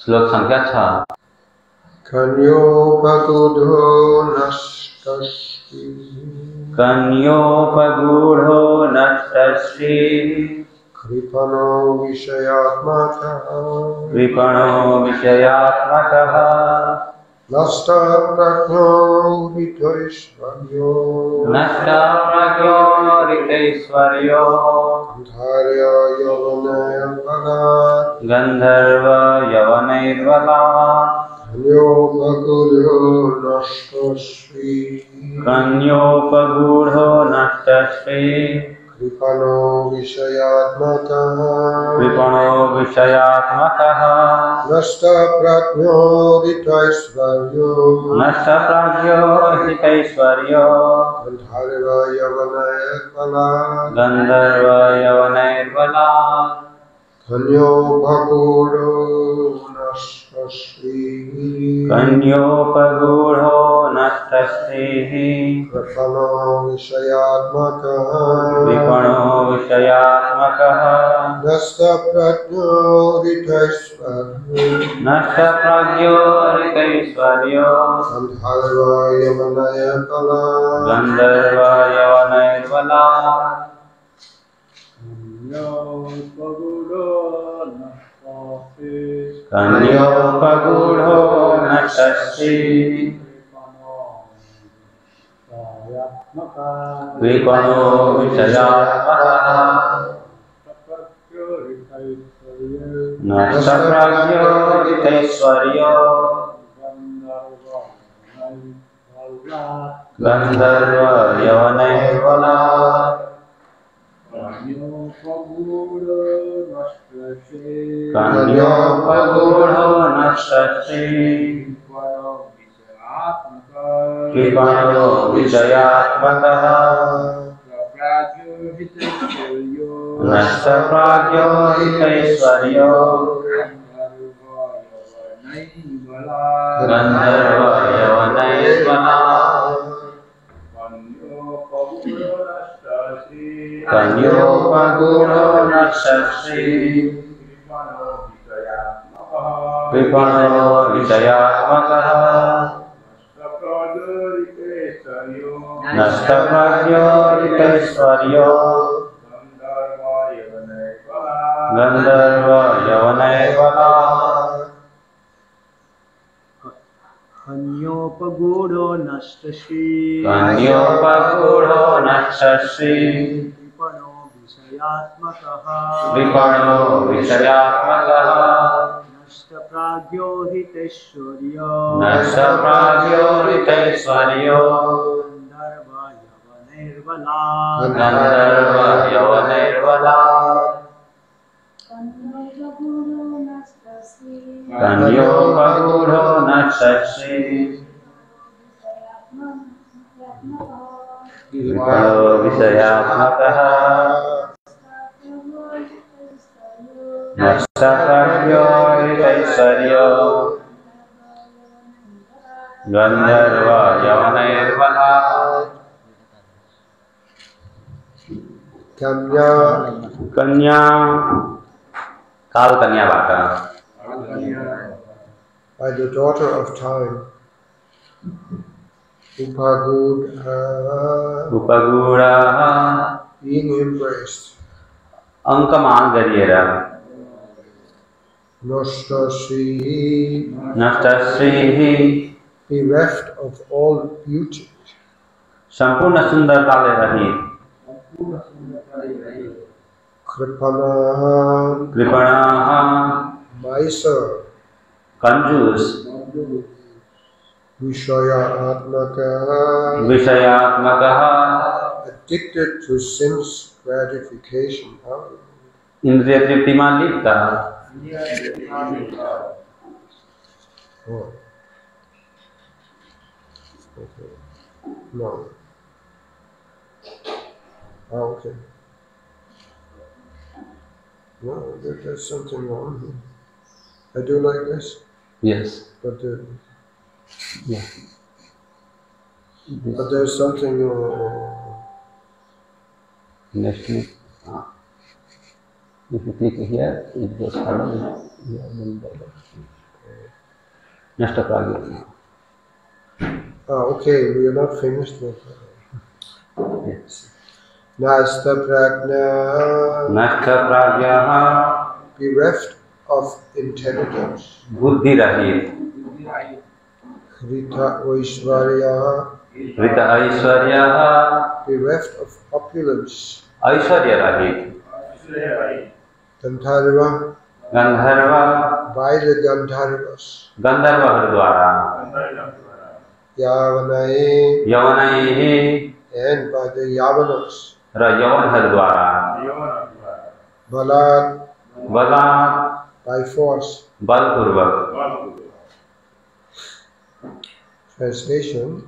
श्लोक संख्या 6। कन्योपगूढ़ो नष्टस्ति कन्योपगूढ़ो नष्टस्ति कृपणो विषयात्मकः नष्टप्रज्ञो हृतैश्वर्यो गंधर्व यवनैर्बलात् कन्योपगूढ़ो नष्टस्ति कृपणो विषयात्मकः नष्टप्रज्ञो हृतैश्वर्यो गंधर्व यवनैर्बलात् कन्योपगूढ़ो नष्टस्ति कृपणो विषयात्मकः नष्टप्रज्ञो हृतैश्वर्यो गंधर्व यवनैर्बलात् कन्योपगूढ़ो नष्टस्ति कृपणो विषयात्मकः नष्टप्रज्ञो हृतैश्वर्यो गंधर्व यवनैर्बलात् कन्योपगूढ़ो नष्टस्ति कृपणो विषयात्मकः नष्टप्रज्ञो हृतैश्वर्यो गंधर्व यवनैर्बलात् कन्योपगूढ़ो नष्टस्ति कृपणो विषयात्मकः नष्टप्रज्ञो हृतैश्वर्यो गंधर्व यवनैर्बलात् कन्योपगूढ़ो नष्टस्ति कृपणो विषयात्मकः नष्टप्राज्ञो हृतैश्वर्यो गंधर्व यवनैर्बलात् कन्योपगूढ़ो नष्टस्ति कृपणो विषयात्मकः नष्टप्रज्ञो हृतैश्वर्यो गंधर्व यवनैर्बलात् कन्या काल कन्या बाका by the daughter of time. उपगूढ़ा being embraced. अंकमान गरिएर नष्टश्रीः bereft of all beauty. संपूर्ण सुंदरताले रहित कृपणाः miser, कंजूस विषयात्मकः addicted to sense gratification. इंद्रिय तृप्तिमा लिप्त Oh. Okay. No. Oh, okay. No, there's something wrong here. I do like this. Yes. But yeah. But there's something. Next. If you click here, it goes further. नष्ट प्राज्ञ. Okay, we are not finished with that. Yes. Nasta prajna, नष्ट प्राज्ञः bereft of intelligence. बुद्धि रहित. Hrita Vaishvarya, ऋत ऐश्वर्यः bereft of opulence. ऐश्वर्य रहित. Gandharva, Gandharva by the Gandharvas. गंधर्वहरूद्वारा. Yavanai, यवनैः and by the Yavanas. Raw यवनहरूद्वारा. Balad, बलात् by force. बलपूर्वक. Translation.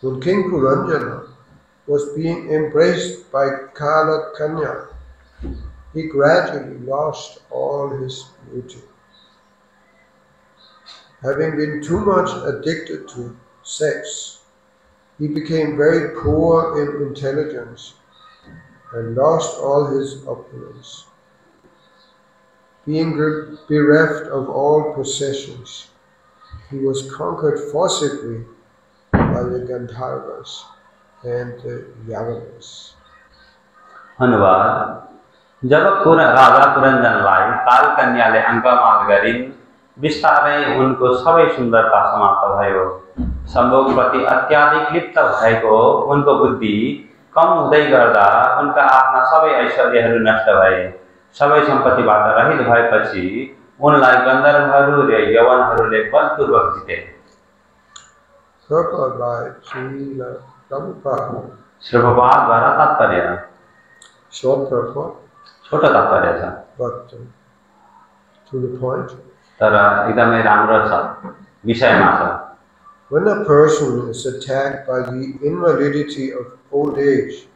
When King Puranjana was being embraced by Kala Kanya, he gradually lost all his beauty. Having been too much addicted to sex, he became very poor in intelligence and lost all his opulence. Being bereft of all possessions, he was conquered forcibly by the Gandharvas and the Yavanas. अनुवाद. जब राजा पुरञ्जनलाई काल कन्याले अङ्कमाल गरिन्, बिस्तारै उनको सबै सुन्दरता समाप्त भयो. सम्भोगप्रति अत्याधिक लिप्त भएको उनको बुद्धि कम हुँदै गर्दा उनका आफ्ना सबै ऐश्वर्यहरू नष्ट भए. सबै सम्पत्तिबाट रहित भएपछि उनलाई गन्धर्वहरू र यवनहरूले बलपूर्वक जिते. श्रीप्रभुपादद्वारा तात्पर्य. Short purport, छोटो तात्पर्य छ, but to the point. तर एकदमै राम्रो छ, विषयमा छ. When a person is attacked by the invalidity of old age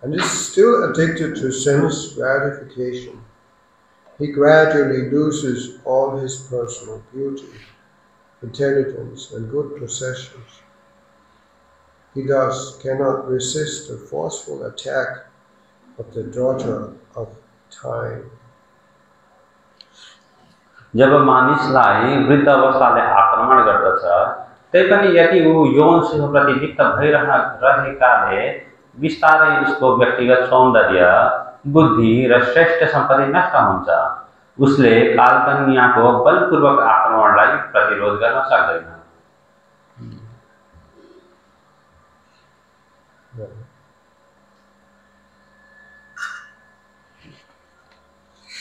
and is still addicted to sense gratification, he gradually loses all his personal beauty, intelligence, and good possessions. He thus cannot resist the forceful attack of the daughter of time. जब मानिसलाई वृद्ध अवस्थाले आक्रमण गर्दछ, तैपनि यदि ऊ यौन सुखप्रति लिप्त भइरहेकाले बिस्तारै उसको व्यक्तिगत सौन्दर्य, बुद्धि र श्रेष्ठ सम्पत्ति नष्ट हुन्छ. उसले कालकन्याको बलपूर्वक आक्रमणलाई प्रतिरोध गर्न सक्दैन.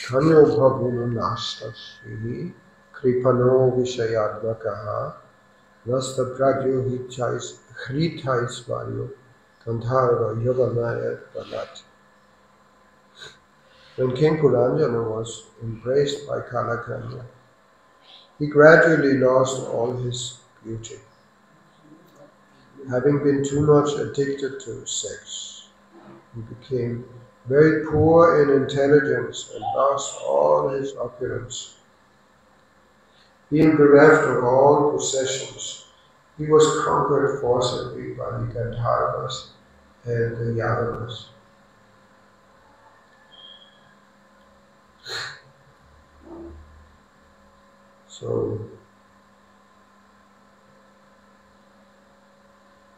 Kanyo bhavuno nashtasri kripano vishayadvakaha nasta pragyo hritais varyo gandharva yavanaya balat. When King Puranjana was embraced by Kalakanya, he gradually lost all his beauty. Having been too much addicted to sex, he became very poor in intelligence and lost all his opulence. Being bereft of all possessions, he was conquered forcibly by the Gandharvas and the Yavanas. So,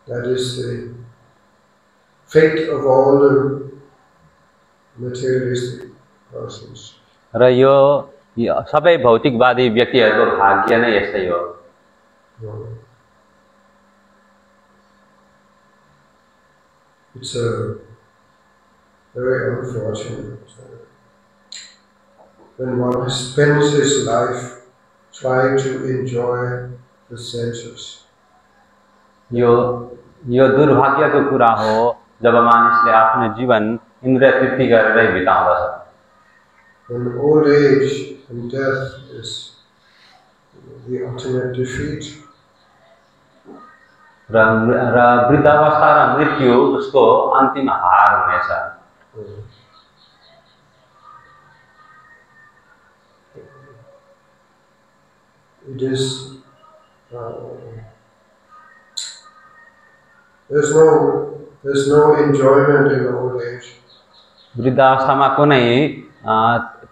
that is the fate of all the materialistic persons. र यो सबै भौतिकवादी व्यक्तिहरूको भाग्य नै यस्तै हो. It's a very unfortunate when one spends his life trying to enjoy the senses. यो दुर्भाग्यको कुरा हो जब मानिसले आफ्नो जीवन इन्द्रिय तृप्ति गरेरै बिताउँदछ. When old age and death is the ultimate defeat. र वृद्धावस्था र मृत्यु उसको अन्तिम हार हुनेछ. It is there's no enjoyment in old age. वृद्धावस्थामा कुनै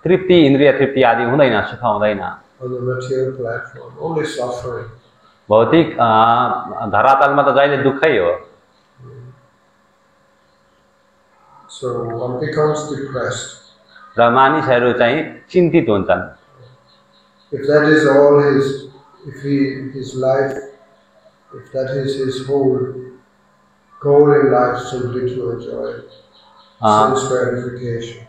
तृप्ति इन्द्रिय तृप्ति आदि हुँदैन, सुख हुँदैन। On the material platform, only suffering. भौतिक धरातलमा त जहिले दुःखै हो। So one becomes depressed. र मानिसहरू चाहिँ चिन्तित हुन्छन्। If that is all his life, if that is his whole goal in life, simply to enjoy sense gratification.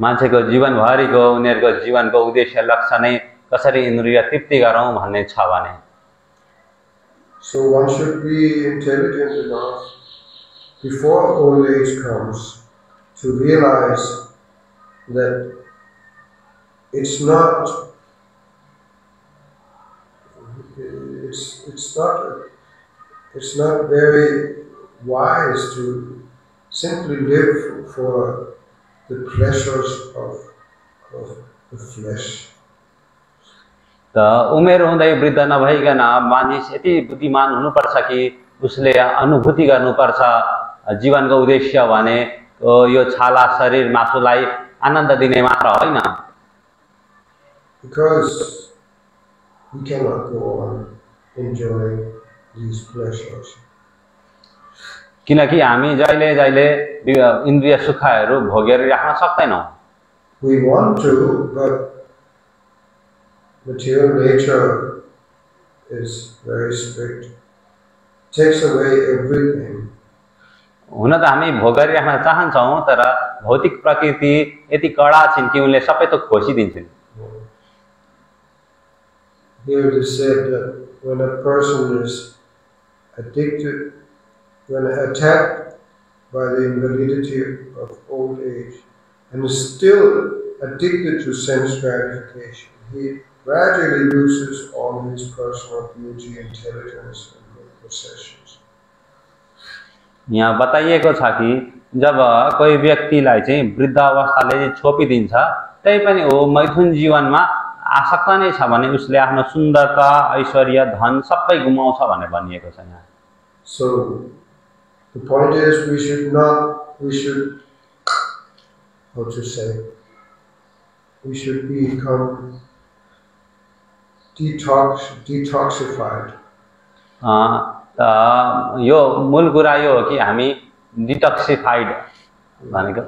मान्छेको जीवनभरिको उनीहरूको जीवनको उद्देश्य लक्ष्य नै कसरी इन्द्रिय तृप्ति गरौँ भन्ने छ भने, So one should be intelligent enough before old age comes to realize that it's not very wise to simply live for the pleasures of the flesh. त उमेर हुँदै वृद्ध नभइकन मानिस यति बुद्धिमान हुनुपर्छ कि उसले अनुभूति गर्नुपर्छ जीवनको उद्देश्य भने यो छाला शरीर मासुलाई आनन्द दिने मात्र होइन। Because we cannot go on enjoying these pleasures. किनकि हामी जहिले जहिले इन्द्रिय सुखहरू भोगेर राख्न सक्दैनौँ। We want to, but material nature is very strict. Takes away everything. हुन त हामी भोग गरिराख्न चाहन्छौँ, तर भौतिक प्रकृति यति कडा छिन् कि उनले सबै थोक खोसिदिन्छन्। Here it is said that when a person is addicted, when attacked by the invalidity of old age, and is still addicted to sense gratification, he gradually loses all his personal beauty, intelligence, and possessions. यहाँ बताइएको छ कि जब कोही व्यक्तिलाई चाहिँ वृद्ध अवस्थाले छोपिदिन्छ, तै पनि हो मैथुन जीवनमा आसक्त नै छ भने उसले आफ्नो सुन्दरता, ऐश्वर्य, धन सबै गुमाउँछ भनेर भनिएको छ यहाँ। So the point is we should become detoxified. यो मूल कुरा यो हो कि हामी डिटक्सिफाइड भनेको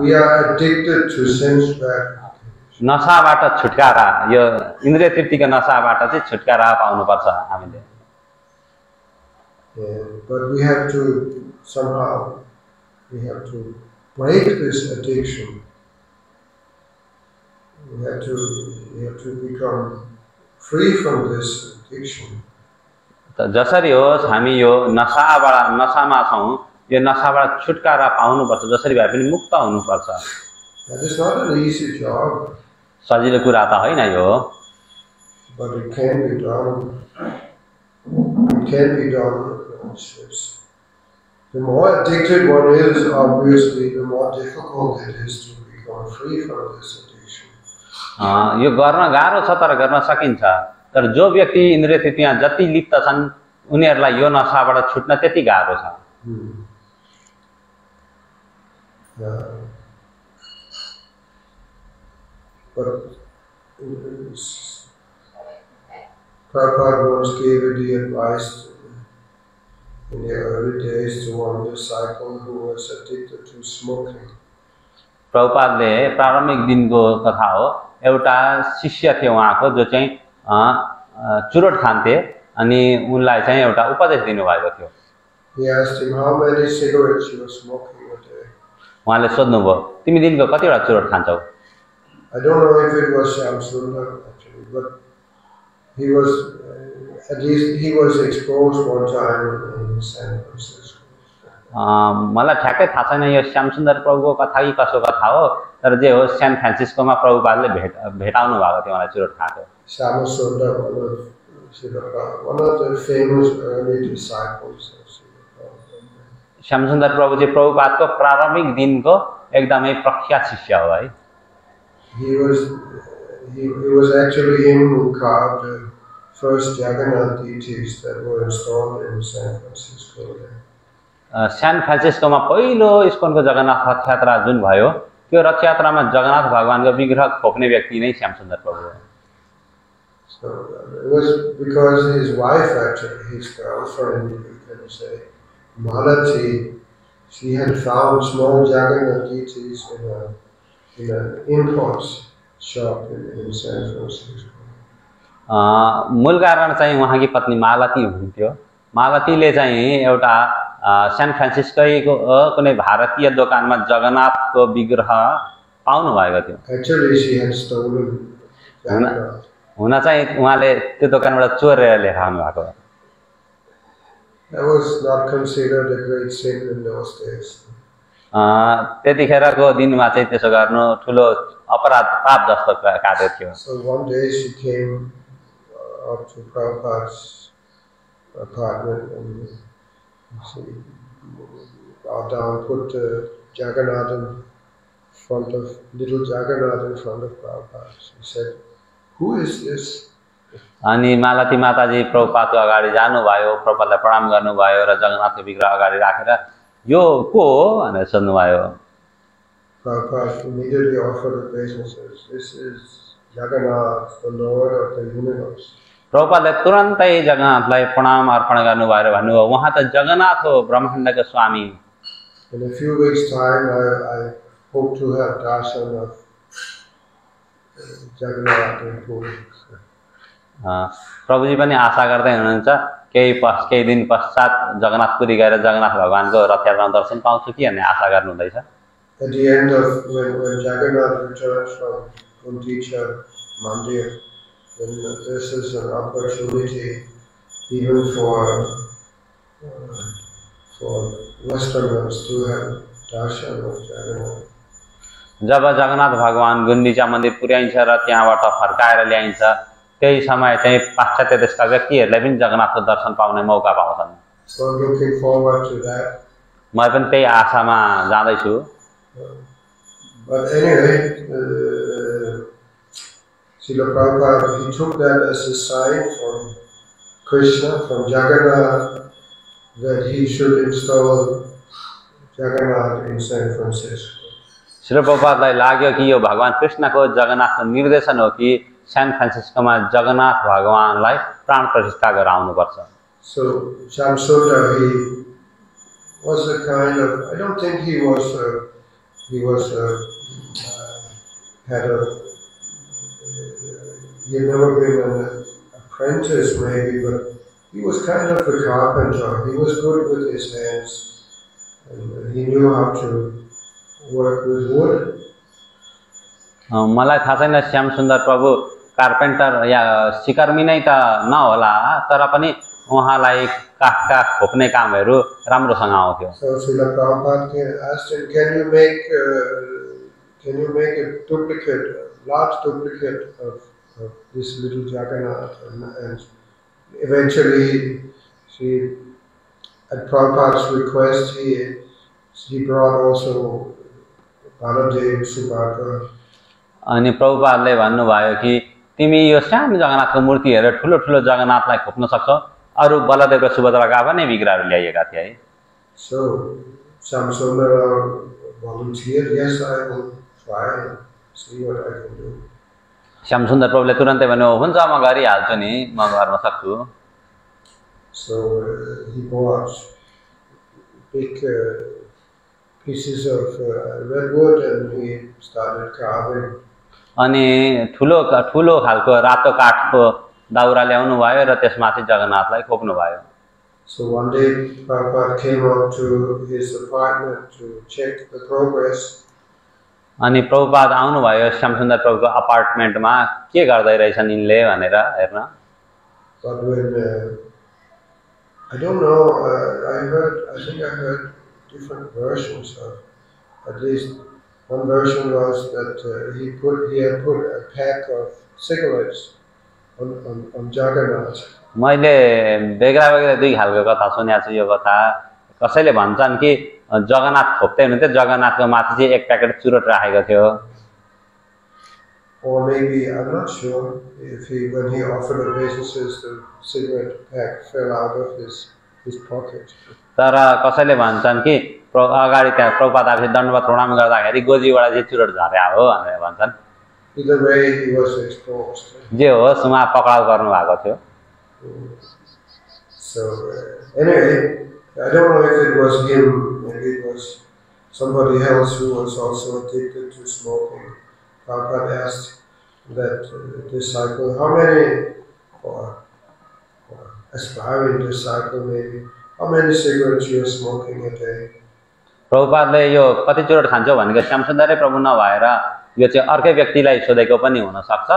we are addicted to sense gratification. नशाबाट छुटकारा, यो इन्द्रिय तृप्तिको नशाबाट चाहिँ छुटकारा पाउनुपर्छ हामीले। But we have to break this addiction. We have to become free from this addiction. त जसरी होस् हामी यो नशामा छौँ, यो नशाबाट छुटकारा पाउनुपर्छ, जसरी भए पनि मुक्त हुनुपर्छ। That is not an easy job. सजिलो कुरा त होइन यो, but it can be done. It can be done. The more addicted one is, obviously, the more difficult it is to become free from this addiction. यो गर्न गाह्रो छ तर गर्न सकिन्छ। तर जो व्यक्ति इन्द्रिय तृप्तिमा जति लिप्त छन् उनीहरूलाई यो नशाबाट छुट्न त्यति गाह्रो छ। But Prabhupada once gave the advice in the early days to one disciple who was addicted to smoking. प्रभुपादले प्रारम्भिक दिनको कथा हो, एउटा शिष्य थियो उहाँको जो चाहिँ चुरोट खान्थे अनि उनलाई चाहिँ एउटा उपदेश दिनुभएको थियो। He asked him how many cigarettes he was smoking a day. उहाँले सोध्नुभयो तिमी दिनको कतिवटा चुरोट खान्छौ? I don't know if it was Shamsundar actually, but he was exposed one time in San Francisco. मलाई ठ्याक्कै थाहा छैन यो श्यामसुन्दर प्रभुको कथा कि कसो कथा हो, तर जे हो सैन फ्रान्सिस्कोमा प्रभुपादले भेटाउनु भएको थियो मलाई चुरोट खाएको। Shamsundar, one of the famous early disciples of Srila Prabhupada. Shyamsundar प्रभु चाहिँ प्रभुपादको प्रारम्भिक दिनको एकदमै प्रख्यात शिष्य हो है। It was actually him who carved the first Jagannath deities that were installed in San Francisco. San फ्रान्सिस्कोमा पहिलो इस्कनको जगन्नाथ रथ यात्रा जुन भयो त्यो रथ यात्रामा जगन्नाथ भगवानको विग्रह खोप्ने व्यक्ति नै श्यामसुन्दर प्रभु हो। So it was because his wife, actually, his girlfriend, you can say, Malati, she had found small Jagannath deities in an import shop in San Francisco. मूल कारण चाहिँ उहाँकी पत्नी मालती हुन्थ्यो। मालतीले चाहिँ एउटा सान फ्रान्सिस्कोको कुनै भारतीय दोकानमा जगन्नाथको विग्रह पाउनु भएको थियो। Actually, she had stolen Jagannath. हुन चाहिँ उहाँले त्यो दोकानबाट चोरेर लिएर आउनु भएको। That was not considered a great sin in those days. त्यतिखेरको दिनमा चाहिँ त्यसो गर्नु ठुलो अपराध पाप जस्तो कार्य थियो। So one day she came up to Prabhupada's apartment and she bowed down, put Jagannath in front of little Jagannath in front of Prabhupada. She said, "Who is this?" अनि मालती माताजी प्रभुपादको अगाडि जानुभयो, प्रभुपादलाई प्रणाम गर्नुभयो र जगन्नाथको विग्रह अगाडि राखेर यो को हो भनेर सोध्नुभयो। Prabhupada immediately offered obeisance. This is Jagannath, the Lord of the universe. प्रभुपादले तुरन्तै जगन्नाथलाई प्रणाम अर्पण गर्नुभयो र भन्नुभयो उहाँ त जगन्नाथ हो, ब्रह्माण्डको स्वामी। In a few weeks' time, I hope to have darshan of Jagannath in Puri. प्रभुजी पनि आशा गर्दै हुनुहुन्छ केही दिन पश्चात जगन्नाथपुरी गएर जगन्नाथ भगवानको रथ यात्रामा दर्शन पाउँछु कि भन्ने आशा गर्नुहुँदैछ। At the end of when Jagannath returns from Gundicha Mandir, then this is an opportunity even for Westerners to have darshan of Jagannath. जब जगन्नाथ भगवान गुन्डिचा मन्दिर पुर्याइन्छ र त्यहाँबाट फर्काएर ल्याइन्छ त्यही समय चाहिँ पाश्चात्य देशका व्यक्तिहरूले पनि जगन्नाथको दर्शन पाउने मौका पाउँछन्। So I'm looking forward to that. म पनि त्यही आशामा जाँदैछु। But anyway, Srila Prabhupada, he took that as a sign from Krishna, from Jagannath, that he should install Jagannath in San Francisco. Shri प्रभुपादलाई लाग्यो कि यो भगवान कृष्णको जगन्नाथको निर्देशन हो कि सान फ्रान्सिस्कोमा जगन्नाथ भगवानलाई प्राण प्रतिष्ठा गराउनुपर्छ। So Shamsundar, he was a kind of, I don't think he was he had never been an apprentice maybe, but he was kind of a carpenter. He was good with his hands and he knew how to work with wood. मलाई थाहा छैन श्यामसुन्दर प्रभु carpenter या सिकर्मी नै त नहोला तर पनि उहाँलाई काठका खोप्ने कामहरू राम्रोसँग आउँथ्यो। So Srila Prabhupada asked him, can you make a duplicate, a large duplicate of this little Jagannath? And eventually, at Prabhupada's request, he brought also Baladev, Subhadra. अनि प्रभुपादले भन्नुभयो कि तिमी यो सानो जगन्नाथको मूर्ति हेरेर ठुलो ठुलो जगन्नाथलाई खोप्न सक्छौ। अरु बलदेव र सुभद्राका पनि विग्रहहरू ल्याइएका थिए है। So Shamsundara volunteered, yes, I will try and see what I can do. Shyamsundar प्रभुले तुरन्तै भन्नुभयो हुन्छ म गरिहाल्छु नि, म गर्न सक्छु। So he bought big pieces of redwood and he started carving. अनि ठुलो खालको रातो काठको दाउरा ल्याउनु भयो र त्यसमाथि जगन्नाथलाई खोप्नु भयो। So one day Prabhupada came up to his apartment to check the progress. अनि प्रभुपाद आउनुभयो श्यामसुन्दर प्रभुको अपार्टमेन्टमा के गर्दै रहेछन् यिनले भनेर हेर्न। But when I don't know, I think I heard different versions of, at least one version was that he had put a pack of cigarettes on Jagannath. मैले बेग्रा दुई खालको कथा सुनेको छु। यो कथा कसैले भन्छन् कि जगन्नाथ खोप्दै हुनुहुन्थ्यो, जगन्नाथको माथि चाहिँ एक प्याकेट चुरोट राखेको थियो। Or maybe, I'm not sure, if when he offered obeisances, the cigarette pack fell out of his pocket. तर कसैले भन्छन् कि अगाडि त्यहाँ प्रभुपाद आफै दण्डवत प्रणाम गर्दाखेरि गोजीबाट चाहिँ चुरोट झर्या हो भनेर भन्छन्। Either way, he was exposed. जे होस् उहाँ पक्राउ गर्नु भएको थियो। So anyway, I don't know if it was him, maybe it was somebody else who was also addicted to smoking. Prabhupada asked that disciple, how many, or aspiring disciple maybe, how many cigarettes you are smoking a day? प्रभुपादले यो कति चुरोट खान्छौ भनेको श्यामसुन्दरै प्रभु नभएर यो चाहिँ अर्कै व्यक्तिलाई सोधेको पनि हुन सक्छ।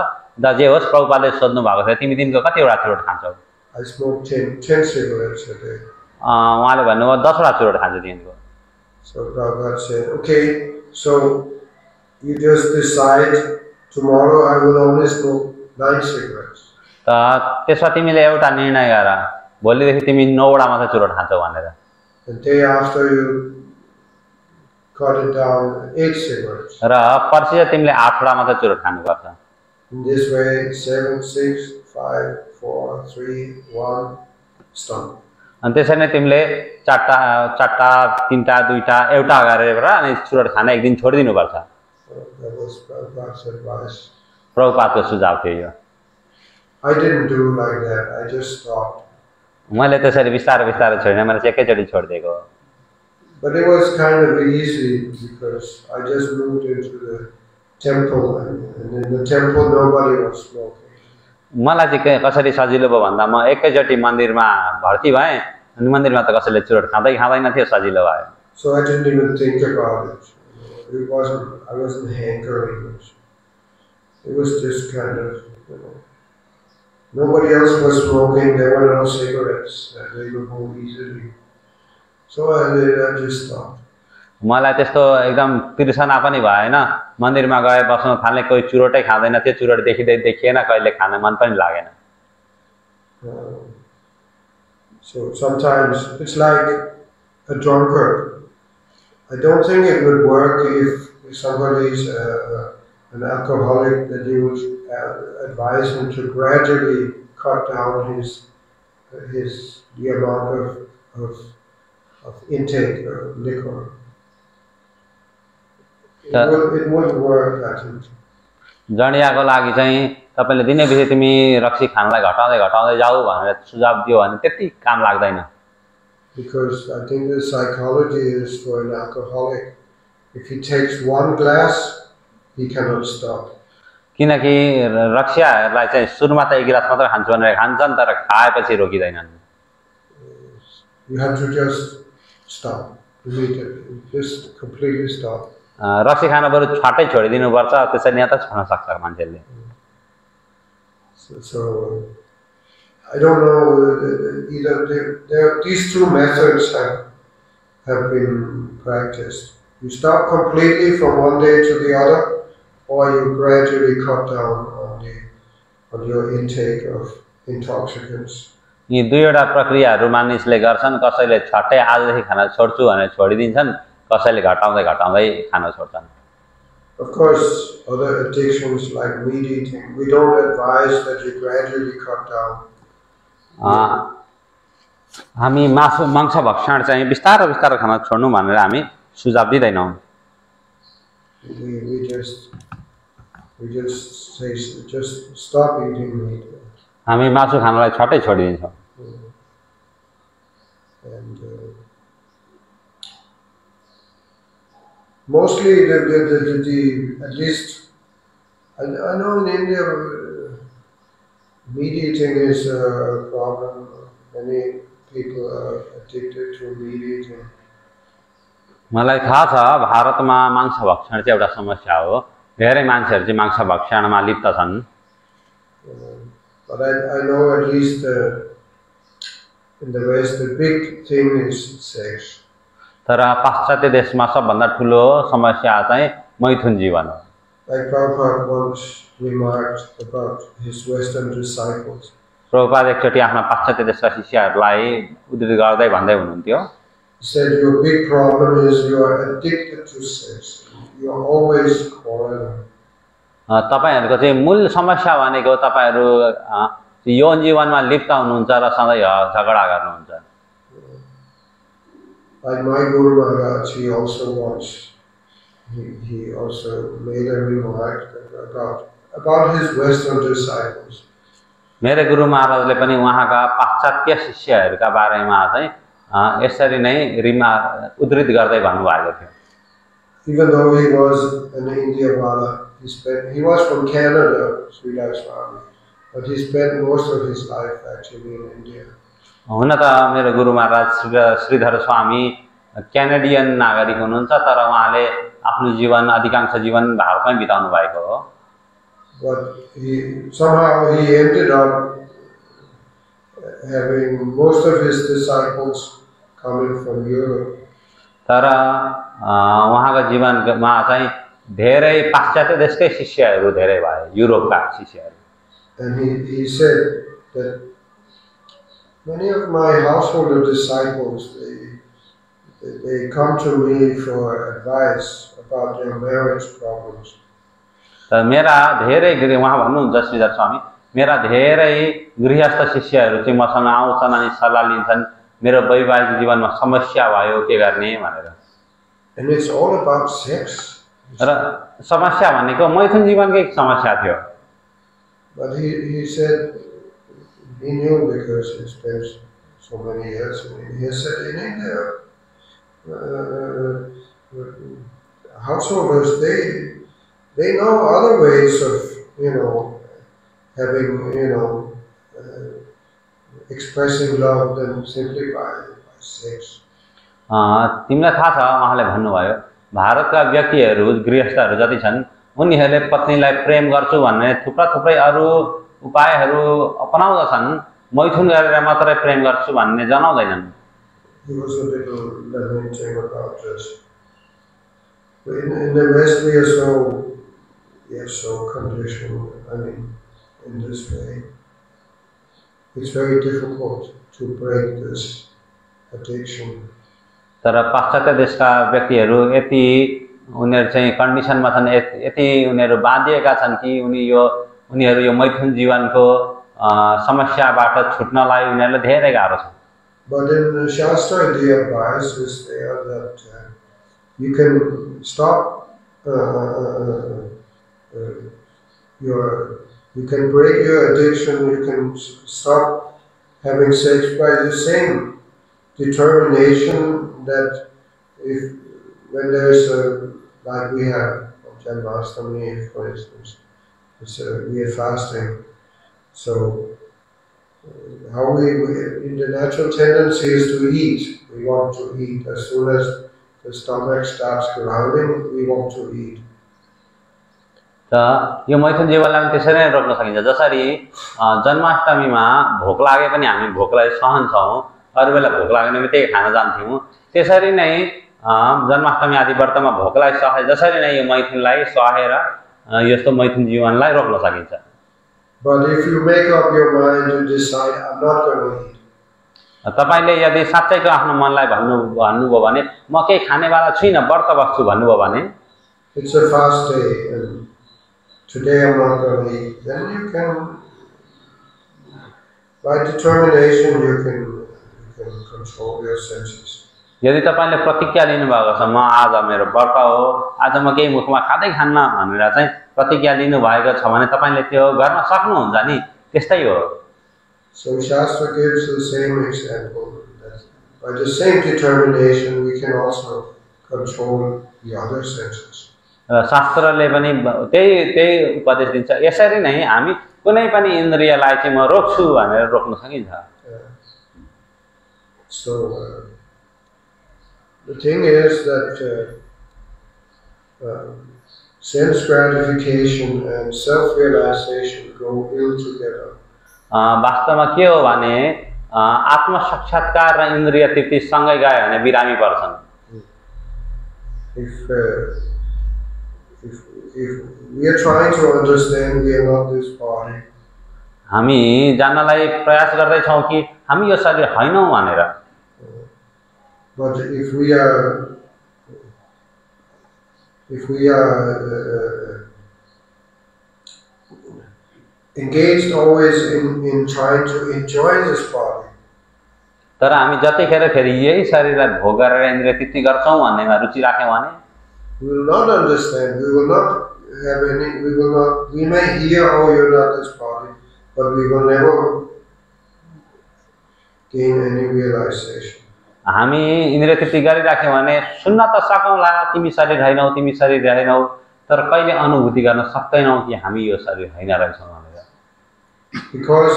जे होस् प्रभुपादले सोध्नु भएको थियो तिमी दिनको कतिवटा चुरोट खान्छौ? I smoke 10 cigarettes a day. उहाँले भन्नुभयो 10 वटा चुरोट खान्छु दिनको। So Prabhupada said, okay, so you just decide tomorrow I will only smoke 9 cigarettes. त त्यसमा तिमीले एउटा निर्णय गर भोलिदेखि तिमी 9 वटा मात्र चुरोट खान्छौ भनेर। The day after you cut it down 8 cigarettes. र पर्सि चाहिँ तिमीले 8 वटा मात्र चुरोट खानुपर्छ। In this way 7, 6, 5, 4, 3, 1, stop. अनि त्यसरी नै तिमीले चारटा 3टा 2टा एउटा गरेर अनि चुरोट खान एक दिन छोडिदिनु पर्छ। That was Prabhupada's advice. प्रभुपादको सुझाव थियो यो। I didn't do like that. I just stopped. मैले त्यसरी बिस्तारै बिस्तारै छोडिन, मैले चाहिँ एकैचोटि छोडिदिएको। But it was kind of easy because I just moved into the temple and in the temple nobody was smoking. मलाई चाहिँ कसरी सजिलो भयो भन्दा म एकैचोटि मन्दिरमा भर्ती भएँ अनि मन्दिरमा त कसैले चुरोट खाँदैन थियो, सजिलो भयो। So I didn't even think about it. I wasn't hankering it. It was just kind of, nobody else was smoking, there were no cigarettes that they would move easily. So I just stopped. मलाई त्यस्तो एकदम तृष्णा पनि भएन, मन्दिरमा गए बस्नु थाल्ने, कोही चुरोटै खाँदैन थियो, चुरोट देखिएन, कहिले खान मन पनि लागेन। So sometimes it's like a drunkard. I don't think it would work if somebody is an alcoholic, that you would advise him to gradually cut down the amount of intake of liquor. It wouldn't work that way. जडियाको लागि चाहिँ तपाईले दिनैपछि तिमी रक्सी खानलाई घटाउँदै जाऊ भनेर सुझाव दियो भने त्यति काम लाग्दैन। Because I think the psychology is for an alcoholic, if he takes 1 glass, he cannot stop. किनकि रक्सीहरूलाई चाहिँ सुरुमा त 1 गिलास मात्र खान्छु भनेर खान्छन् तर खाएपछि रोकिदैनन्। You have to just stop immediately, just completely stop. रक्सी खान बरु छाटै छोडिदिनु पर्छ, त्यसरी यहाँ त छोड्न सक्छ मान्छेले। So I don't know either these two methods have been practiced. You stop completely from one day to the other, or you gradually cut down on your intake of intoxicants. यी दुईवटा प्रक्रियाहरू मानिसले गर्छन्, कसैले छट्टै आजदेखि खान छोड्छु भनेर छोडिदिन्छन्, कसैले घटाउँदै Khan छोड्छन्। Of course, other addictions like meat eating, we don't advise that you gradually cut down. हामी मांस भक्षण चाहिँ बिस्तारै खान छोड्नु भनेर हामी सुझाव दिदैनौं। We just say just stop eating meat. हामी मासु खानलाई छट्टै छोडिदिन्छौं। And mostly at least I know in India meat eating is a problem. Many people are addicted to meat eating. मलाई थाहा छ भारतमा मांस भक्षण चाहिँ एउटा समस्या हो, धेरै मान्छेहरु चाहिँ मांस भक्षणमा लिप्त छन्। But I know at least in the West the big thing is sex. तर पाश्चात्य देशमा सबभन्दा ठूलो समस्या चाहिँ मैथुन जीवन हो। Like Prabhupada once remarked about his Western disciples. Prabhupada एकचोटि आफ्ना पाश्चात्य देशका शिष्यहरूलाई उद्धृत गर्दै भन्दै हुनुहुन्थ्यो, He said your big problem is you are addicted to sex. You are always quarreling. तपाईहरुको चाहिँ मूल समस्या भनेको तपाईहरु यौन जीवनमा लिप्त हुनुहुन्छ र सधैँ झगडा गर्नुहुन्छ। Like my Guru Maharaj, he also once, he also made a remark about his Western disciples. मेरे गुरु महाराजले पनि उहाँका पाश्चात्य शिष्यहरूका बारेमा चाहिँ यसरी नै उद्धृत गर्दै भन्नुभएको थियो. Even though he was an Indiawala, he was from Canada, Sridhar Swami, but he spent most of his life actually in India. हुन त मेरो गुरु महाराज श्रीधर स्वामी क्यानेडियन नागरिक हुनुहुन्छ, तर उहाँले आफ्नो जीवन अधिकांश जीवन भारतमै बिताउनु भएको हो. But somehow he ended up having most of his disciples coming from Europe. तर उहाँको जीवनमा चाहिँ धेरै पाश्चात्य देशकै शिष्यहरू धेरै भए, युरोपका शिष्यहरू. And he said that many of my householder disciples, they come to me for advice about their marriage problems. तर मेरा धेरै उहाँ भन्नुहुन्छ श्रीधर स्वामी, मेरा धेरै गृहस्थ शिष्यहरू चाहिँ मसँग आउँछन् अनि सल्लाह लिन्छन् मेरो वैवाहिक जीवनमा समस्या भयो के गर्ने भनेर. And it's all about sex. र समस्या भनेको मैथुन जीवनकै समस्या थियो. But he said he knew because he spent so many years in India. He said in India, householders, they know other ways of, having, expressing love than simply by sex. तिमीलाई थाहा छ, उहाँले भन्नुभयो भारतका व्यक्तिहरू गृहस्थहरू जति छन् उनीहरूले पत्नीलाई प्रेम गर्छु भन्ने थुप्रै अरू उपायहरू अपनाउँदछन्, मैथुन गरेर मात्रै प्रेम गर्छु भन्ने जनाउँदैनन्. He was a little lamenting about this. In the West we are so conditioned, in this way. It's very difficult to break this addiction. तर पाश्चात्य देशका व्यक्तिहरू यति उनीहरू चाहिँ कन्डिसनमा छन्, यति उनीहरू बाँधिएका छन् कि उनीहरू यो मैथुन जीवनको समस्याबाट छुट्नलाई उनीहरूलाई धेरै गाह्रो छ. But in Shastra, the advice is there that you can stop you can break your addiction, you can stop having sex by the same determination that when there's like we have on Janmashtami, for instance, we are fasting. So how we in the natural tendency is to eat. We want to eat. As soon as the stomach starts growling, we want to eat. त यो मैथुन जीवनलाई पनि त्यसरी नै रोक्न सकिन्छ. जसरी जन्माष्टमीमा भोक लागे पनि हामी भोकलाई सहन्छौँ, अरू बेला भोक लाग्ने बित्तिकै खान जान्थ्यौँ, त्यसरी नै जन्माष्टमी आदि व्रतमा भोकलाई सहे जसरी नै यो मैथुनलाई सहेर यस्तो मैथुन जीवनलाई रोक्न सकिन्छ. But if you make up your mind to decide, I'm not going to eat. तपाईले यदि साच्चैको आफ्नो मनलाई भन्नुभयो भने म केही खानेवाला छुइनँ, व्रत बस्छु भन्नुभयो भने, it's a fast day and today I'm not going to eat, then you can, by determination, you can control your senses. यदि तपाईले प्रतिज्ञा लिनुभएको छ म आज मेरो व्रत हो, आज म केही मुखमा खाँदै खान्न भनेर चाहिँ प्रतिज्ञा लिनुभएको छ भने तपाईले त्यो गर्न सक्नुहुन्छ नि. त्यस्तै हो. So Shastra gives the same example that by the same determination we can also control the other senses. शास्त्रले पनि त्यही उपदेश दिन्छ. यसरी नै हामी कुनै पनि इन्द्रियलाई चाहिँ म रोक्छु भनेर रोक्न सकिन्छ. So the thing is that sense gratification and self-realization go ill together. वास्तवमा के हो भने आत्म साक्षात्कार र इन्द्रिय तृप्ति सँगै गयो भने बिरामी पर्छन्. If we are trying to understand, we are not this body. हामी जान्नलाई प्रयास गर्दै छौं कि हामी यो शरीर हैनौं भनेर. But if we are engaged always in trying to enjoy this body, तर हामी जतिखेर फेरि यही शरीरलाई भोग गरेर इन्द्रिय तृप्ति गर्छौं भन्नेमा रुचि राख्यौं भने we will not understand, we will not have any, we may hear, oh, you're not this body, but we will never gain any realization. हामी इन्द्रिय तृप्ति गरिराख्यौं भने सुन्न त सकौंला तिमी शरीर हैनौ तिमी शरीर हैनौ तर कहिले अनुभूति गर्न सक्दैनौ कि हामी यो शरीर हैन रहेछौं भनेर because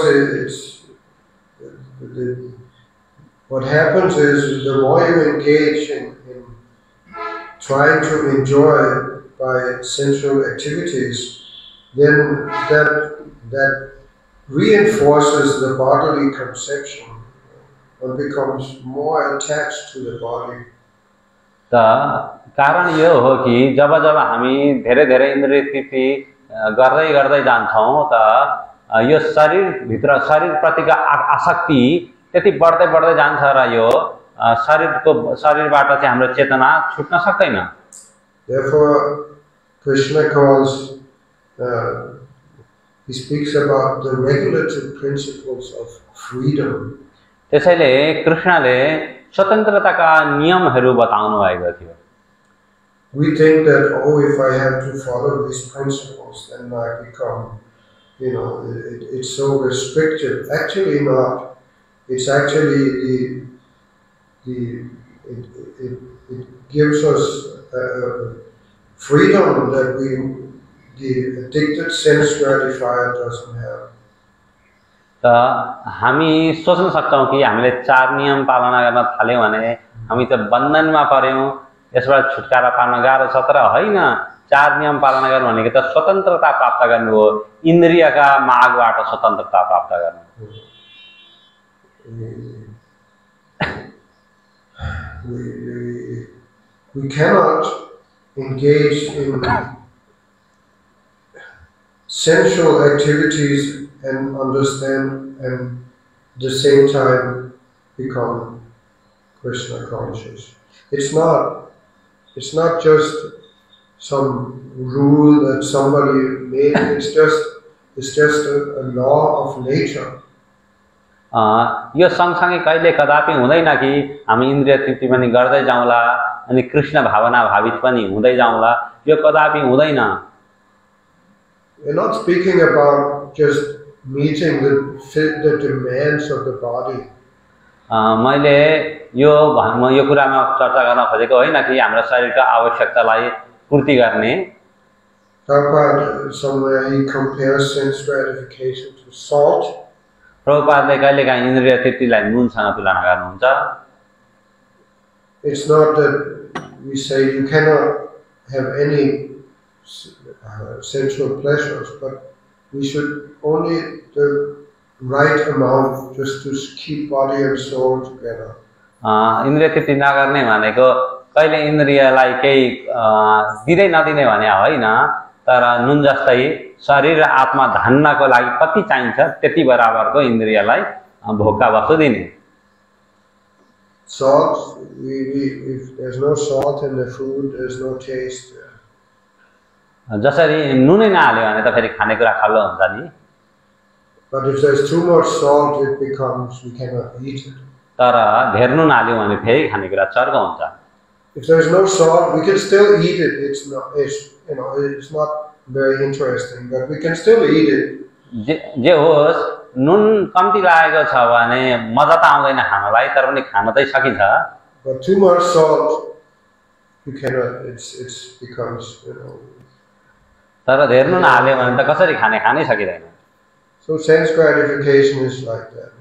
what happens is the more you engage in trying to enjoy by sensual activities, then that reinforces the bodily conception. One becomes more attached to the body. त कारण यो हो कि जब जब हामी धेरै धेरै इन्द्रिय तृप्ति गर्दै गर्दै जान्छौं त यो शरीर भित्र शरीर प्रतिको आसक्ति त्यति बढ्दै बढ्दै जान्छ र यो शरीरबाट चाहिँ हाम्रो चेतना छुट्न सक्दैन. Therefore Krishna calls he speaks about the regulative principles of freedom. त्यसैले कृष्णले स्वतन्त्रताका नियमहरू बताउनु भएको थियो. We think that, oh, if I have to follow these principles, then I become, it's so restrictive. Actually not. It's actually it gives us freedom that the addicted sense gratifier doesn't have. त हामी सोच्न सक्छौं कि हामीले 4 नियम पालना गर्न थाल्यौं भने हामी त बन्धनमा पर्यौं यसबाट छुटकारा पाउन गाह्रो छ तर हैन 4 नियम पालना गर्नु भनेको त स्वतन्त्रता प्राप्त गर्नु हो इन्द्रियका मागबाट स्वतन्त्रता प्राप्त गर्नु. We cannot engage in sensual activities and understand and at the same time become Krishna conscious. It's not just some rule that somebody made. It's just a law of nature. यो सँगसँगै कहिले कदापि हुँदैन कि हामी इन्द्रिय तृप्ति पनि गर्दै जाउँला अनि कृष्ण भावना भावित पनि हुँदै जाउँला यो कदापि हुँदैन. We're not speaking about just meeting the demands of the body. मैले यो कुरामा चर्चा गर्न खोजेको होइन कि हाम्रो शरीरका आवश्यकतालाई पूर्ति गर्ने. Prabhupada somewhere he compares sense gratification to salt. प्रभुपादले कहिलेकाहीँ इन्द्रिय तृप्तिलाई नुनसँग तुलना गर्नुहुन्छ. It's not that we say you cannot have any sensual pleasures, but we should only the right amount just to keep body and soul together. इन्द्रिय तृप्ति नगर्ने भनेको कहिले इन्द्रियलाई केही दिँदै नदिने भने होइन तर नुन जस्तै शरीर र आत्मा धान्नको लागि कति चाहिन्छ त्यति बराबरको इन्द्रियलाई भोगका वस्तु दिने. Salt, if there's no salt in the food, there's no taste. जसरी नुनै नहाल्यो भने त फेरि खानेकुरा खल्लो हुन्छ नि. But if there's too much salt, it becomes we cannot eat it. तर धेर नुन हाल्यो भने फेरि खानेकुरा चर्को हुन्छ. If there's no salt, we can still eat it. It's not very interesting, but we can still eat it. जे होस् नुन कम्ती लागेको छ भने मजा त आउँदैन खानलाई तर पनि खान चाहिँ सकिन्छ. But too much salt, you cannot. It becomes तर धेर नुन हाल्यो भने त कसरी खानै सकिदैन. So sense gratification is like that.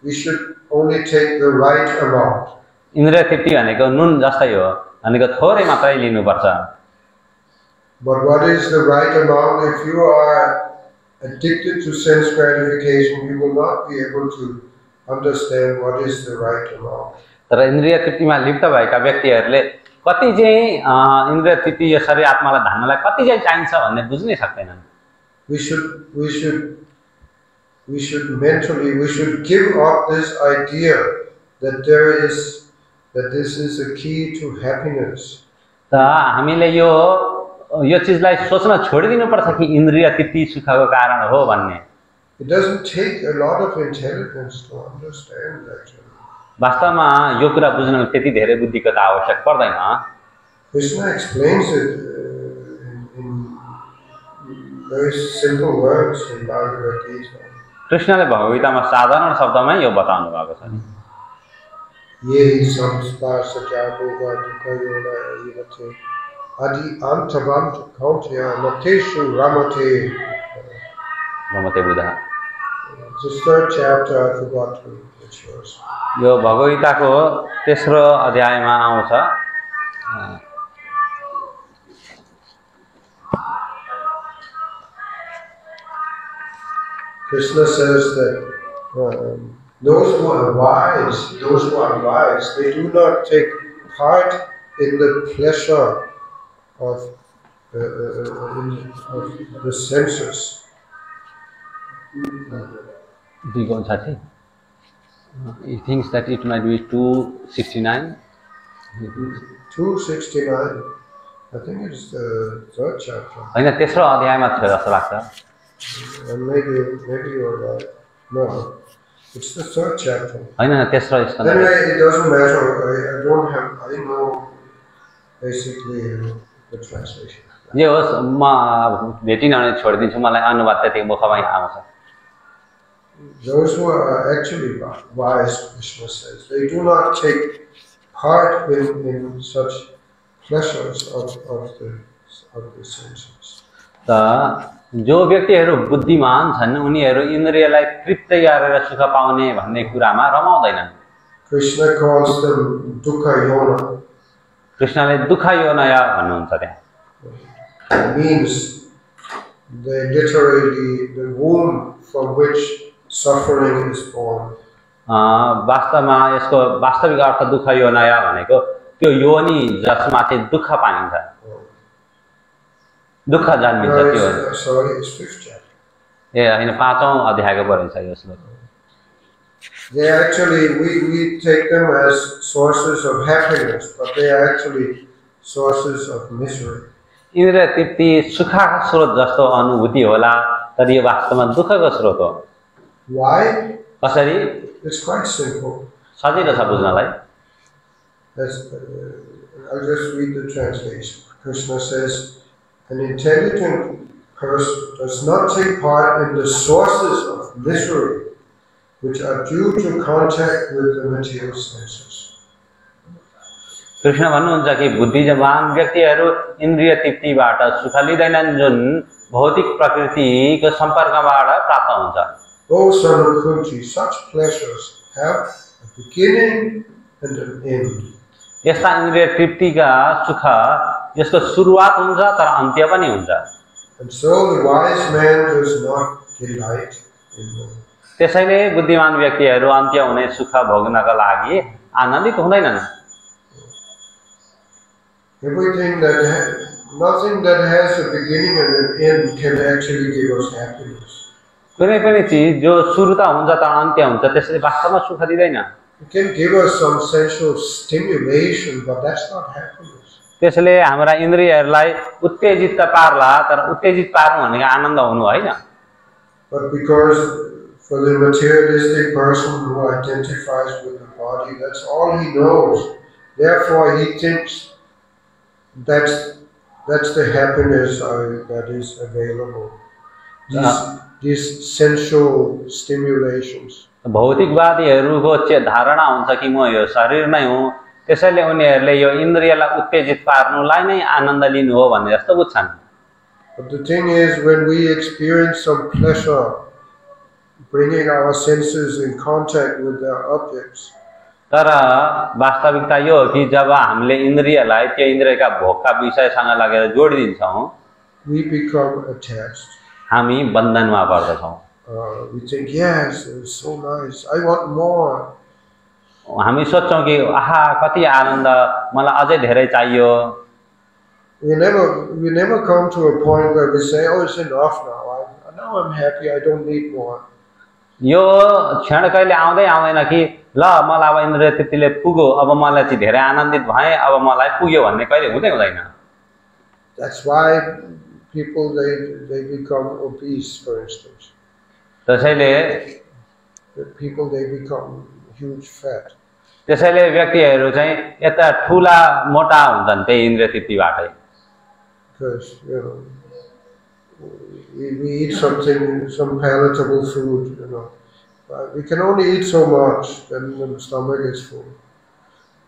We should only take the right amount. इन्द्रिय तृप्ति भनेको नुन जस्तै हो भनेको थोरै मात्रै लिनुपर्छ. But what is the right amount? If you are addicted to sense gratification, you will not be able to understand what is the right amount. तर इन्द्रिय तृप्तिमा लिप्त भएका व्यक्तिहरूले कति चाहिँ इन्द्रिय तृप्ति यो शरीर आत्मालाई धान्नलाई कति चाहिँ चाहिन्छ भन्ने बुझ्नै सक्दैनन्. We should mentally give up this idea that this is a key to happiness. त हामीले यो चीजलाई सोच्न छोडिदिनु पर्छ कि इन्द्रिय तृप्ति सुखको कारण हो भन्ने. It doesn't take a lot of intelligence to understand actually. वास्तवमा यो कुरा बुझ्न त्यति धेरै बुद्धिको त आवश्यक पर्दैन। Krishna explains it in very simple words in Bhagavad Gita. कृष्णले भगवद्गीतामा साधारण शब्दमै यो बताउनु भएको छ नि। Ye samspar sajago vadukayona evate adi antavant kauntya nateshu ramate. रमते बुधा। The third chapter I forgot which verse. यो भगवद्गीताको तेस्रो अध्यायमा आउँछ। Krishna says that those who are wise, they do not take part in the pleasure of the senses. He thinks that it might be 269. 269. I think it's the third chapter. हैन तेस्रो अध्यायमा छ जस्तो लाग्छ। And maybe you're right. No, it's the third chapter. हैन तेस्रो Skanda. Anyway, it doesn't matter. I know basically the translation. जे होस् म भेटिन भने छोडिदिन्छु, मलाई अनुवाद त्यति मुखमै आउँछ। Those who are actually wise, Krishna says, they do not take part in such pleasures of the senses. जो व्यक्तिहरू बुद्धिमान छन् उनीहरू इन्द्रियलाई तृप्त गरेर सुख पाउने भन्ने कुरामा रमाउँदैनन्। Krishna calls them dukkha yona. कृष्णले दुःख योनय भन्नुहुन्छ त्यहाँ। It means literally the womb from which suffering is born. वास्तवमा यसको वास्तविक अर्थ दुःख योनय भनेको त्यो योनि जसमा चाहिँ दुःख पाइन्छ, दुःख जन्मिन्छ त्यो। Sorry, it's fifth chapter. ए हैन पाँचौं अध्यायको पढिन्छ यो श्लोक। They actually, we take them as sources of happiness, but they are actually sources of misery. इन्द्रिय तृप्ति सुखका स्रोत जस्तो अनुभूति होला, तर यो वास्तवमा दुःखको स्रोत हो। Why? कसरी? It's quite simple. सजिलो छ बुझ्नलाई। I'll just read the translation. Krishna says, an intelligent person does not take part in the sources of misery which are due to contact with the material senses. Krishna भन्नुहुन्छ कि बुद्धिमान व्यक्तिहरू इन्द्रिय तृप्तिबाट सुख लिँदैनन् जुन भौतिक प्रकृतिको सम्पर्कबाट प्राप्त हुन्छ। O son of Kunti, such pleasures have a beginning and an end. यस्ता इन्द्रिय तृप्तिका सुख यसको सुरुवात हुन्छ तर अन्त्य पनि हुन्छ। And so the wise man does not delight in them. त्यसैले बुद्धिमान व्यक्तिहरू अन्त्य हुने सुख भोग्नका लागि आनन्दित हुँदैनन्। Nothing that has a beginning and an end can actually give us happiness. कुनै पनि चीज जो सुरु त हुन्छ तर अन्त्य हुन्छ त्यसले वास्तवमा सुख दिँदैन। It can give us some sensual stimulation, but that's not happiness. त्यसले हाम्रा इन्द्रियहरूलाई उत्तेजित त पार्ला तर उत्तेजित पार्नु भनेको आनन्द हुनु होइन। But because for the materialistic person who identifies with the body, that's all he knows. Therefore, he thinks that's the happiness that is available. These sensual stimulations. भौतिकवादीहरूको धारणा हुन्छ कि म यो शरीर नै हुँ, त्यसैले उनीहरूले यो इन्द्रियलाई उत्तेजित पार्नुलाई नै आनन्द लिनु हो भन्ने जस्तो बुझ्छन्। But the thing is, when we experience some pleasure, bringing our senses in contact with their objects, तर वास्तविकता यो हो कि जब हामीले इन्द्रियलाई त्यो इन्द्रियका भोगका विषयसँग लगेर जोडिदिन्छौँ, we become attached. हामी बन्धनमा पर्दछौँ। We think, yes, it's so nice. I want more. हामी सोच्छौँ कि आहा कति आनन्द, मलाई अझै धेरै चाहियो। We never come to a point where we say, oh, it's enough now. Now I'm happy. I don't need more. यो क्षण कहिले आउँदै आउँदैन कि ल मलाई अब इन्द्रिय तृप्तिले पुग्यो, अब मलाई चाहिँ धेरै आनन्दित भएँ, अब मलाई पुग्यो भन्ने कहिले हुँदै हुँदैन। That's why people they become obese, for instance. त्यसैले People they become huge fat. त्यसैले व्यक्तिहरू चाहिँ यता ठुला मोटा हुन्छन् त्यही इन्द्रिय तृप्तिबाटै। Because we eat something, some palatable food, but we can only eat so much, then the stomach is full.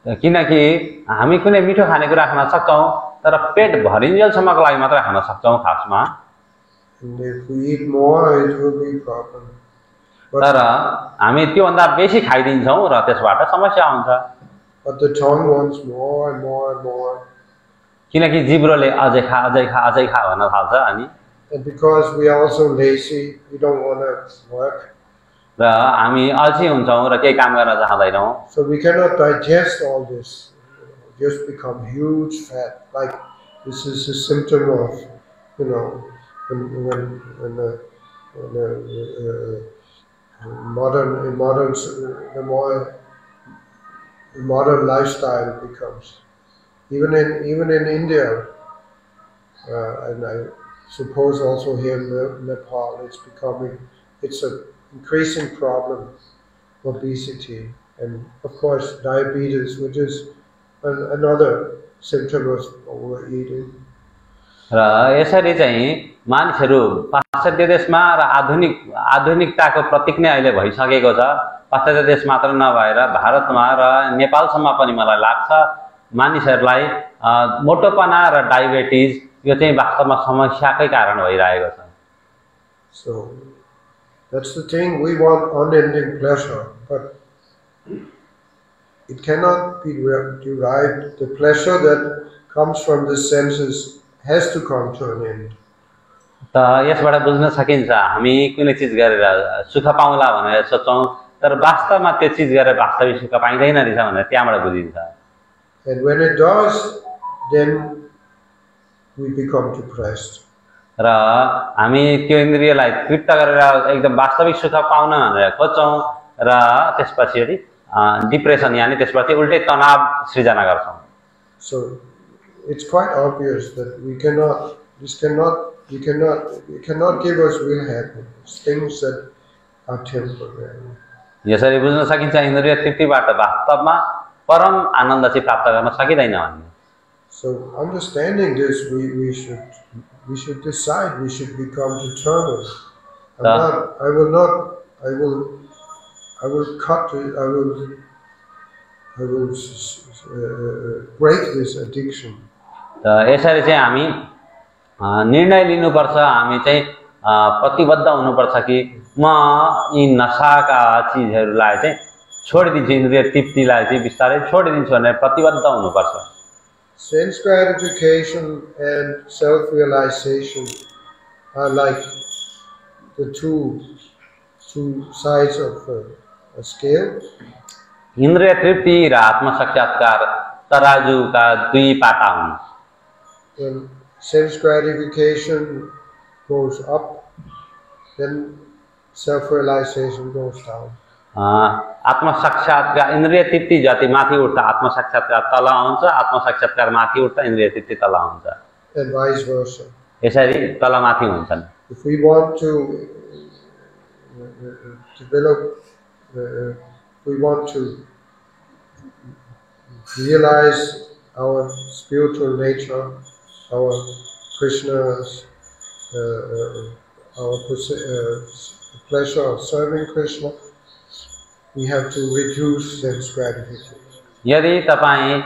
किनकि हामी कुनै मिठो खानेकुरा खान सक्छौं तर पेट भरिन्जेलसम्मको लागि मात्र खान सक्छौं खासमा। And if we eat more, it will be problem. तर हामी त्यो भन्दा बेसी खाइदिन्छौं र त्यसबाट समस्या हुन्छ। But the tongue wants more and more and more. किनकि जिब्रोले अझै खा अझै खा अझै खा भन्न थाल्छ अनि And because we are also lazy, we don't want to work. र हामी अल्छी हुन्छौं र केही काम गर्न चाहदैनौं। So we cannot digest all this. Just become huge fat. Like this is a symptom of, when the modern lifestyle becomes. Even in India, and I suppose also here in Nepal, it's an increasing problem, obesity, and of course diabetes, which is another symptom of overeating. र यसरी चाहिँ मानिसहरू पाश्चात्य देशमा र आधुनिकताको प्रतीक नै अहिले भइसकेको छ। पाश्चात्य देश मात्र नभएर भारतमा र नेपालसम्म पनि मलाई लाग्छ मानिसहरूलाई मोटोपना र डायबिटिज यो चाहिँ वास्तवमा समस्याकै कारण भइरहेको छ। So that's the thing, we want unending pleasure, but it cannot be derived. The pleasure that comes from the senses has to come to an end. त यसबाट बुझ्न सकिन्छ हामी कुनै चीज गरेर सुख पाउँला भनेर सोच्छौं तर वास्तवमा त्यो चीज गरेर वास्तविक सुख पाइदैन रहेछ भनेर त्यहाँबाट बुझिन्छ। And when it does, then we become depressed. र हामी त्यो इन्द्रियलाई तृप्त गरेर एकदम वास्तविक सुख पाउन भनेर खोज्छौं र त्यसपछि डिप्रेसन यानी त्यसपछि उल्टै तनाव सृजना गर्छौं। So it's quite obvious that it cannot give us real happiness, things that are temporary. यसरी बुझ्न सकिन्छ इन्द्रिय तृप्तिबाट वास्तवमा परम आनन्द चाहिँ प्राप्त गर्न सकिदैन भन्ने। So understanding this, we should decide, we should become determined. I will break this addiction. त यसरी चाहिँ हामी निर्णय लिनुपर्छ, हामी चाहिँ प्रतिबद्ध हुनुपर्छ कि म यी नशाका चीजहरूलाई चाहिँ छोडिदिन्छु, इन्द्रिय तृप्तिलाई चाहिँ बिस्तारै छोडिदिन्छु भनेर प्रतिबद्ध हुनुपर्छ। Sense gratification and self-realization are like the two sides of a scale. इन्द्रिय तृप्ति र आत्म साक्षात्कार तराजुका दुई पाटा हुन्। When sense gratification goes up, then self-realization goes down. आत्म साक्षात्कार इन्द्रिय तृप्ति जति माथि उठ्छ आत्म साक्षात्कार तल आउँछ, आत्म साक्षात्कार माथि उठ्छ इन्द्रिय तृप्ति तल आउँछ। And vice versa. यसरी तल माथि हुन्छन्। If we want to develop, we want to realize our spiritual nature, our Krishna's, our pleasure of serving Krishna, we have to reduce sense gratification. यदि तपाईं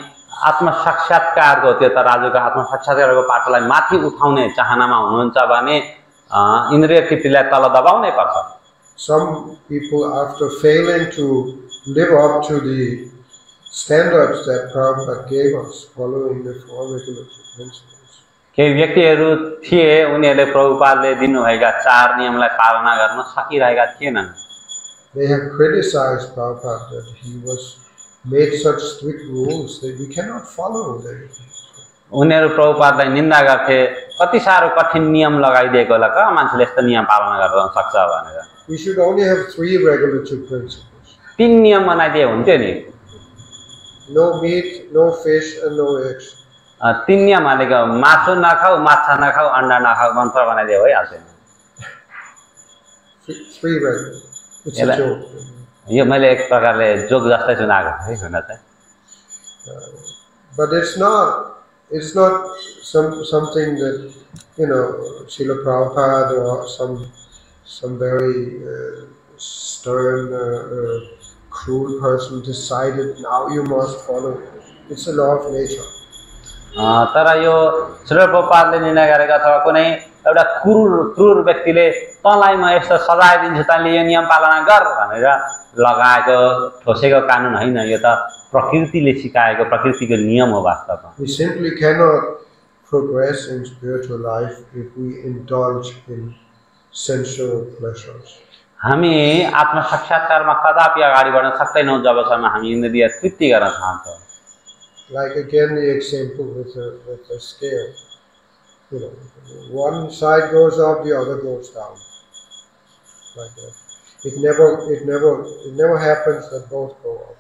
आत्म साक्षात्कारको त्यो तराजुको आत्म साक्षात्कारको पाटोलाई माथि उठाउने चाहनामा हुनुहुन्छ भने इन्द्रिय तृप्तिलाई तल दबाउनै पर्छ। Some people, after failing to live up to the standards that Prabhupada gave us, following the four regulative principles, केही व्यक्तिहरू थिए उनीहरूले प्रभुपादले दिनुभएका चार नियमलाई पालना गर्न सकिरहेका थिएनन्। they have criticized Prabhupada that he made such strict rules that we cannot follow them. उनीहरू प्रभुपादलाई निन्दा गर्थे, कति साह्रो कठिन नियम लगाइदिएको होला कहाँ मान्छेले यस्तो नियम पालना गर्न सक्छ भनेर। We should only have 3 regulative principles. 3 नियम बनाइदिए हुन्थ्यो नि। No meat, no fish, and no eggs. 3 नियम भनेको मासु नखाऊ, माछा नखाऊ, अण्डा नखाऊ मन्त्र बनाइदिए भइहाल्छ। 3 regulative. It's a joke. यो मैले एक प्रकारले जोक जस्तै सुनाएको है हुन चाहिँ But it's not something that, Srila Prabhupada or some very stern, cruel person decided now you must follow. It's a law of nature. तर यो श्रील प्रभुपादले निर्णय गरेका अथवा कुनै एउटा क्रूर व्यक्तिले तँलाई म यस्तो सजाय दिन्छु तैँले यो नियम पालना गर भनेर लगाएको ठोसेको कानुन होइन यो त प्रकृतिले सिकाएको प्रकृतिको नियम हो वास्तवमा We simply cannot progress in spiritual life if we indulge in sensual pleasures. हामी आत्म साक्षात्कारमा कदापि अगाडि बढ्न सक्दैनौँ जबसम्म हामी इन्द्रिय तृप्ति गर्न चाहन्छौँ Like again the example with the scale. One side goes up, the other goes down. Like that. It never happens that both go up.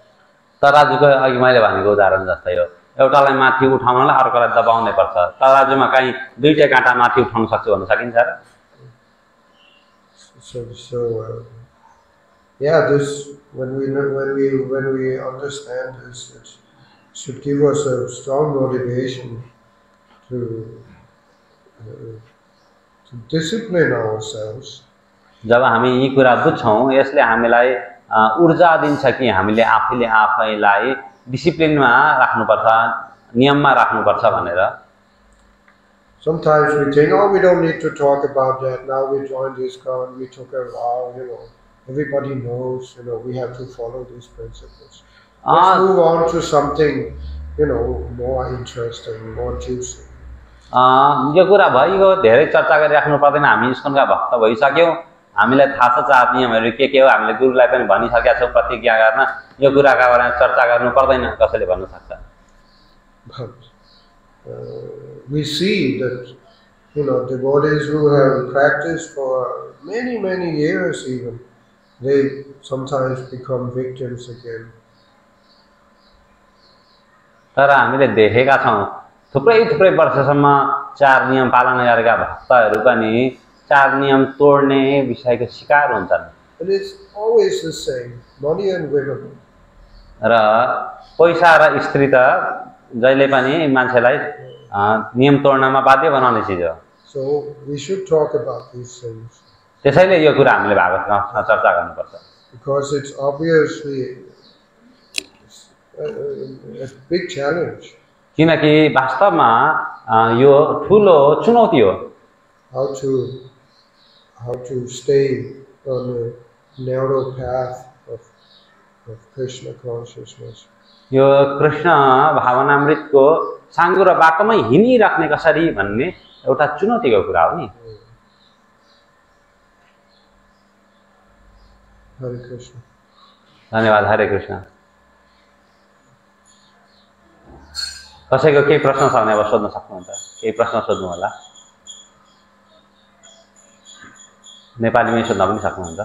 तराजुको अघि मैले भनेको उदाहरण जस्तै हो एउटालाई माथि उठाउनलाई अर्कोलाई दबाउनै पर्छ तराजुमा कहीं दुईटै काँटा माथि उठाउन सक्छु भन्न सकिन्छ र this when we understand this, it should give us a strong motivation to discipline ourselves. जब हामी यी कुरा बुझ्छौं यसले हामीलाई ऊर्जा दिन्छ कि हामीले आफैले आफैलाई डिसिप्लिनमा राख्नुपर्छ नियममा राख्नुपर्छ भनेर Sometimes we think, oh, we don't need to talk about that. Now we joined this ISKCON, we took a vow, everybody knows, we have to follow these principles. Let's move on to something, more interesting, more juicy. यो कुरा भइगयो धेरै चर्चा गरिराख्नु पर्दैन हामी इस्कनका भक्त भइसक्यौं हामीलाई थाहा छ चार नियमहरु के हो हामीले गुरुलाई पनि भनिसकेका छौं प्रतिज्ञा गर्न यो कुराका बारेमा चर्चा गर्नु पर्दैन कसैले भन्न सक्छ We see that devotees who have practiced for many years even, they sometimes become victims again. तर हामीले देखेका छौं थुप्रै वर्षसम्म चार नियम पालना गरेका भक्तहरु पनि चार नियम तोड्ने विषयको शिकार हुन्छन् And it's always the same, money and women. र पैसा र स्त्री त जहिले पनि मान्छेलाई नियम तोड्नमा बाध्य बनाउने चीज हो So we should talk about these things. त्यसैले यो कुरा हामीले भागवतमा चर्चा गर्नुपर्छ Because it's obviously a big challenge. किनकि वास्तवमा यो ठूलो चुनौती हो how to stay on the narrow path of Krishna consciousness. यो कृष्ण भावनामृतको साङ्गो र बाटोमै हिँडिराख्ने कसरी भन्ने एउटा चुनौतीको कुरा हो नि Hare Krishna. धन्यवाद हरे कृष्ण कसैको केही प्रश्न छ भने अब सोध्न सक्नुहुन्छ केही प्रश्न सोध्नु होला नेपालीमै सोध्न पनि सक्नुहुन्छ